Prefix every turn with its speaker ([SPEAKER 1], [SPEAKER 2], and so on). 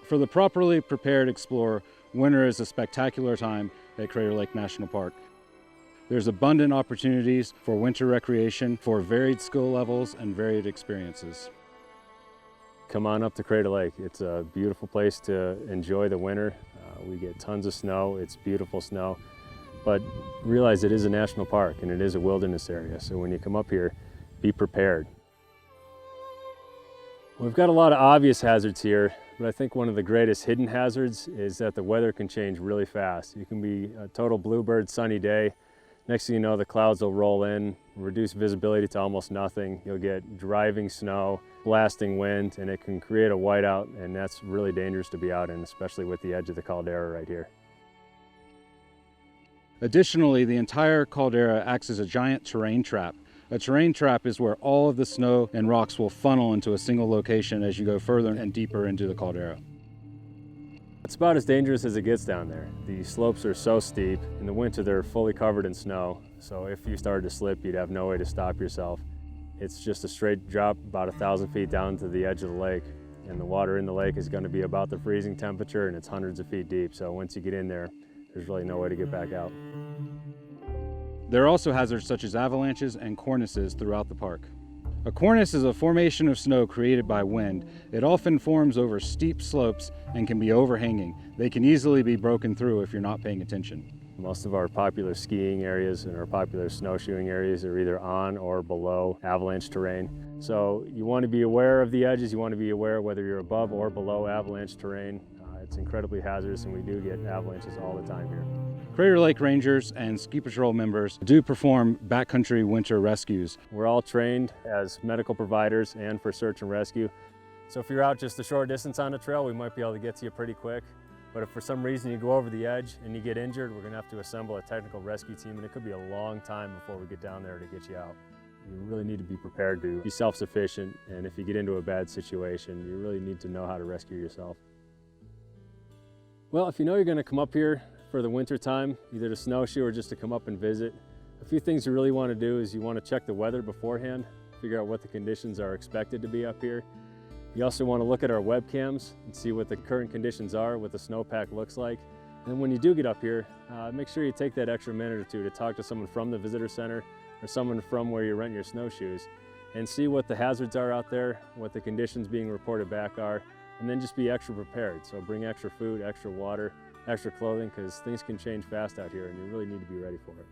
[SPEAKER 1] For the properly prepared explorer, winter is a spectacular time at Crater Lake National Park. There's abundant opportunities for winter recreation for varied skill levels and varied experiences.
[SPEAKER 2] Come on up to Crater Lake. It's a beautiful place to enjoy the winter. We get tons of snow. It's beautiful snow. But realize it is a national park and it is a wilderness area. So when you come up here, be prepared. We've got a lot of obvious hazards here, but I think one of the greatest hidden hazards is that the weather can change really fast. It can be a total bluebird sunny day. Next thing you know, the clouds will roll in, reduce visibility to almost nothing. You'll get driving snow, blasting wind, and it can create a whiteout, and that's really dangerous to be out in, especially with the edge of the caldera right here.
[SPEAKER 1] Additionally, the entire caldera acts as a giant terrain trap. A terrain trap is where all of the snow and rocks will funnel into a single location as you go further and deeper into the caldera.
[SPEAKER 2] It's about as dangerous as it gets down there. The slopes are so steep. In the winter, they're fully covered in snow. So if you started to slip, you'd have no way to stop yourself. It's just a straight drop about 1,000 feet down to the edge of the lake. And the water in the lake is going to be about the freezing temperature, and it's hundreds of feet deep. So once you get in there, there's really no way to get back out.
[SPEAKER 1] There are also hazards such as avalanches and cornices throughout the park. A cornice is a formation of snow created by wind. It often forms over steep slopes and can be overhanging. They can easily be broken through if you're not paying attention.
[SPEAKER 2] Most of our popular skiing areas and our popular snowshoeing areas are either on or below avalanche terrain. So you want to be aware of the edges. You want to be aware whether you're above or below avalanche terrain. It's incredibly hazardous, and we do get avalanches all the time here.
[SPEAKER 1] Crater Lake Rangers and Ski Patrol members do perform backcountry winter rescues.
[SPEAKER 2] We're all trained as medical providers and for search and rescue. So if you're out just a short distance on the trail, we might be able to get to you pretty quick. But if for some reason you go over the edge and you get injured, we're gonna have to assemble a technical rescue team, and it could be a long time before we get down there to get you out. You really need to be prepared to be self-sufficient, and if you get into a bad situation, you really need to know how to rescue yourself. Well, if you know you're gonna come up here for the winter time, either to snowshoe or just to come up and visit, a few things you really want to do is you want to check the weather beforehand, figure out what the conditions are expected to be up here. You also want to look at our webcams and see what the current conditions are, what the snowpack looks like. And when you do get up here, make sure you take that extra minute or two to talk to someone from the visitor center or someone from where you rent your snowshoes and see what the hazards are out there, what the conditions being reported back are, and then just be extra prepared. So bring extra food, extra water, extra clothing, because things can change fast out here and you really need to be ready for it.